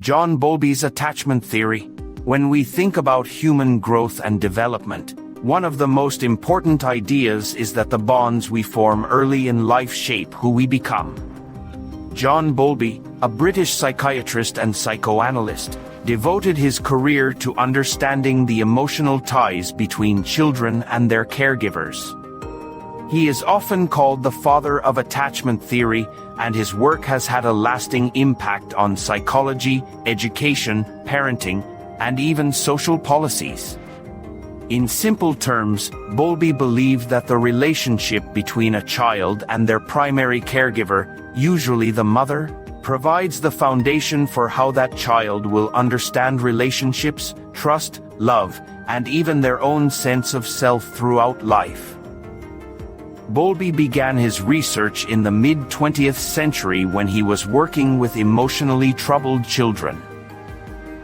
John Bowlby's Attachment Theory. When we think about human growth and development, one of the most important ideas is that the bonds we form early in life shape who we become. John Bowlby, a British psychiatrist and psychoanalyst, devoted his career to understanding the emotional ties between children and their caregivers. He is often called the father of attachment theory, and his work has had a lasting impact on psychology, education, parenting, and even social policies. In simple terms, Bowlby believed that the relationship between a child and their primary caregiver, usually the mother, provides the foundation for how that child will understand relationships, trust, love, and even their own sense of self throughout life. Bowlby began his research in the mid-20th century when he was working with emotionally troubled children.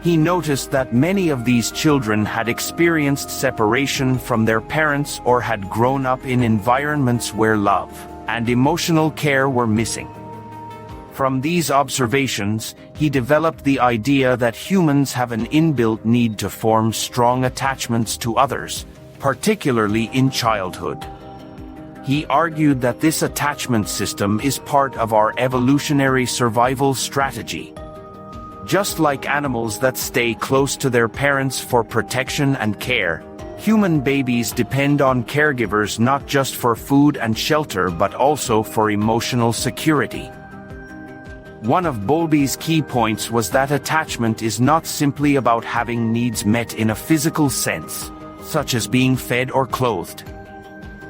He noticed that many of these children had experienced separation from their parents or had grown up in environments where love and emotional care were missing. From these observations, he developed the idea that humans have an inbuilt need to form strong attachments to others, particularly in childhood. He argued that this attachment system is part of our evolutionary survival strategy. Just like animals that stay close to their parents for protection and care, human babies depend on caregivers not just for food and shelter but also for emotional security. One of Bowlby's key points was that attachment is not simply about having needs met in a physical sense, such as being fed or clothed.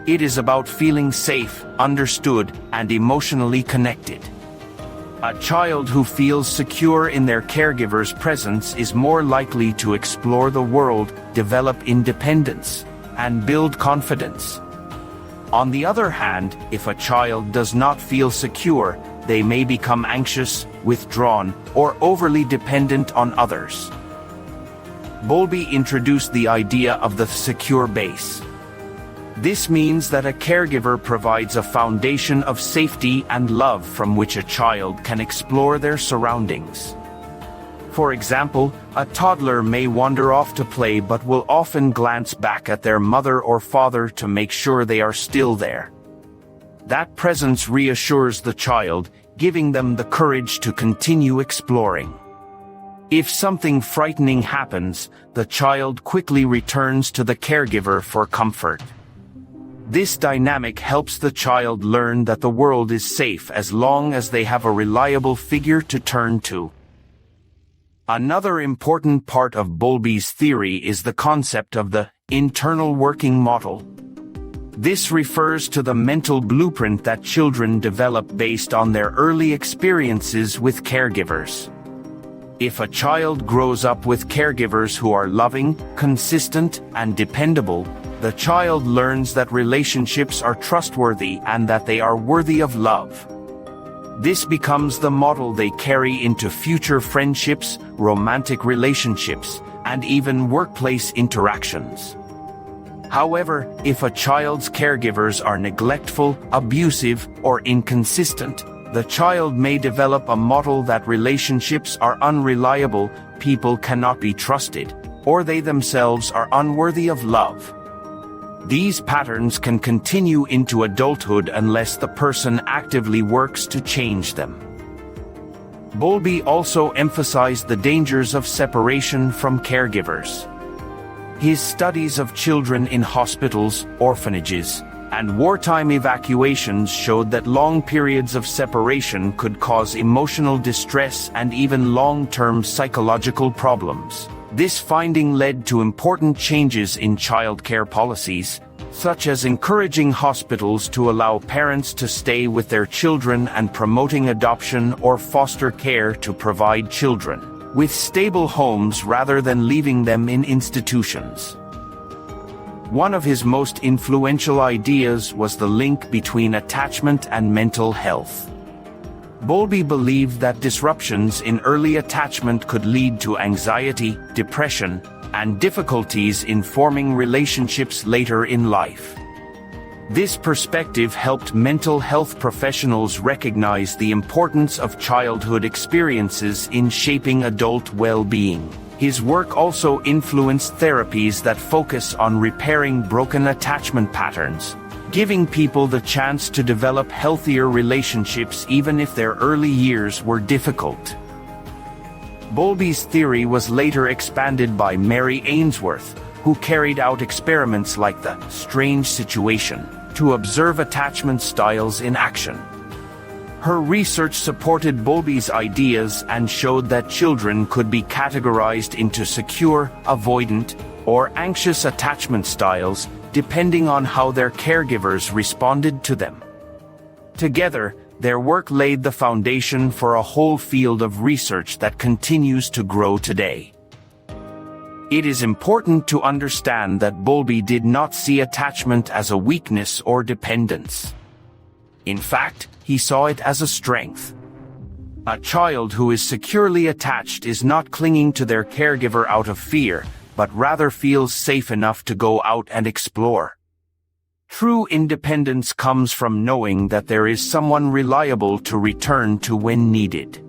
It is about feeling safe, understood, and emotionally connected. A child who feels secure in their caregiver's presence is more likely to explore the world, develop independence, and build confidence. On the other hand, if a child does not feel secure, they may become anxious, withdrawn, or overly dependent on others. Bowlby introduced the idea of the secure base. This means that a caregiver provides a foundation of safety and love from which a child can explore their surroundings. For example, a toddler may wander off to play but will often glance back at their mother or father to make sure they are still there. That presence reassures the child, giving them the courage to continue exploring. If something frightening happens, the child quickly returns to the caregiver for comfort. This dynamic helps the child learn that the world is safe as long as they have a reliable figure to turn to. Another important part of Bowlby's theory is the concept of the internal working model. This refers to the mental blueprint that children develop based on their early experiences with caregivers. If a child grows up with caregivers who are loving, consistent, and dependable, the child learns that relationships are trustworthy and that they are worthy of love. This becomes the model they carry into future friendships, romantic relationships, and even workplace interactions. However, if a child's caregivers are neglectful, abusive, or inconsistent, the child may develop a model that relationships are unreliable, people cannot be trusted, or they themselves are unworthy of love. These patterns can continue into adulthood unless the person actively works to change them. Bowlby also emphasized the dangers of separation from caregivers. His studies of children in hospitals, orphanages, and wartime evacuations showed that long periods of separation could cause emotional distress and even long-term psychological problems. This finding led to important changes in childcare policies, such as encouraging hospitals to allow parents to stay with their children and promoting adoption or foster care to provide children with stable homes rather than leaving them in institutions. One of his most influential ideas was the link between attachment and mental health. Bowlby believed that disruptions in early attachment could lead to anxiety, depression, and difficulties in forming relationships later in life. This perspective helped mental health professionals recognize the importance of childhood experiences in shaping adult well-being. His work also influenced therapies that focus on repairing broken attachment patterns, giving people the chance to develop healthier relationships even if their early years were difficult. Bowlby's theory was later expanded by Mary Ainsworth, who carried out experiments like the strange situation to observe attachment styles in action. Her research supported Bowlby's ideas and showed that children could be categorized into secure, avoidant, or anxious attachment styles, depending on how their caregivers responded to them. Together, their work laid the foundation for a whole field of research that continues to grow today. It is important to understand that Bowlby did not see attachment as a weakness or dependence. In fact, he saw it as a strength. A child who is securely attached is not clinging to their caregiver out of fear, but rather feels safe enough to go out and explore. True independence comes from knowing that there is someone reliable to return to when needed.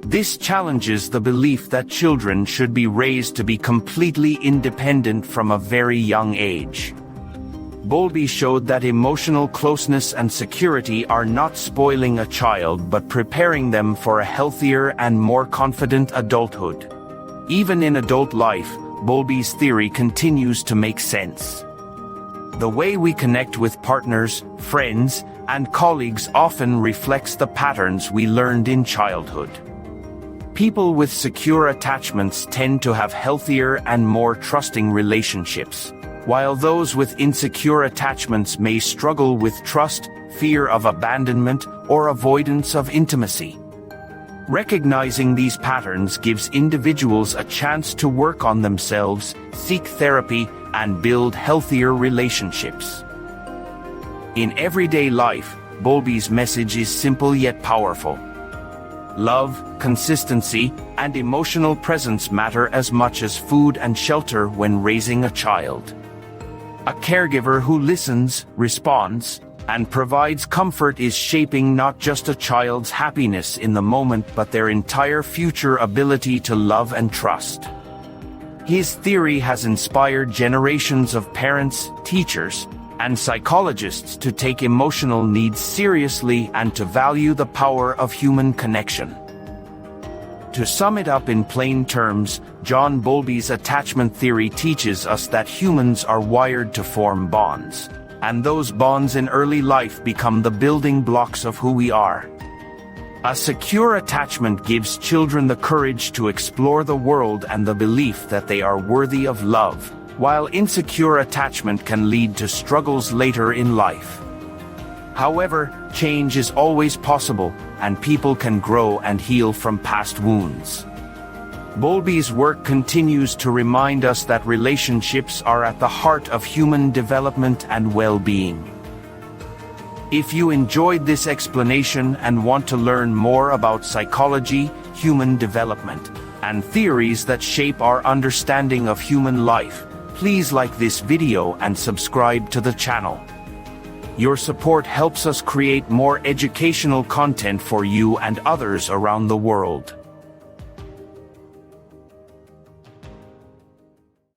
This challenges the belief that children should be raised to be completely independent from a very young age. Bowlby showed that emotional closeness and security are not spoiling a child but preparing them for a healthier and more confident adulthood. Even in adult life, Bowlby's theory continues to make sense. The way we connect with partners, friends, and colleagues often reflects the patterns we learned in childhood. People with secure attachments tend to have healthier and more trusting relationships, while those with insecure attachments may struggle with trust, fear of abandonment, or avoidance of intimacy. Recognizing these patterns gives individuals a chance to work on themselves, seek therapy, and build healthier relationships. In everyday life, Bowlby's message is simple yet powerful. Love, consistency, and emotional presence matter as much as food and shelter when raising a child. A caregiver who listens, responds, and provides comfort is shaping not just a child's happiness in the moment but their entire future ability to love and trust. His theory has inspired generations of parents, teachers, and psychologists to take emotional needs seriously and to value the power of human connection. To sum it up in plain terms, John Bowlby's attachment theory teaches us that humans are wired to form bonds, and those bonds in early life become the building blocks of who we are. A secure attachment gives children the courage to explore the world and the belief that they are worthy of love, while insecure attachment can lead to struggles later in life. However, change is always possible, and people can grow and heal from past wounds. Bowlby's work continues to remind us that relationships are at the heart of human development and well-being. If you enjoyed this explanation and want to learn more about psychology, human development, and theories that shape our understanding of human life, please like this video and subscribe to the channel. Your support helps us create more educational content for you and others around the world.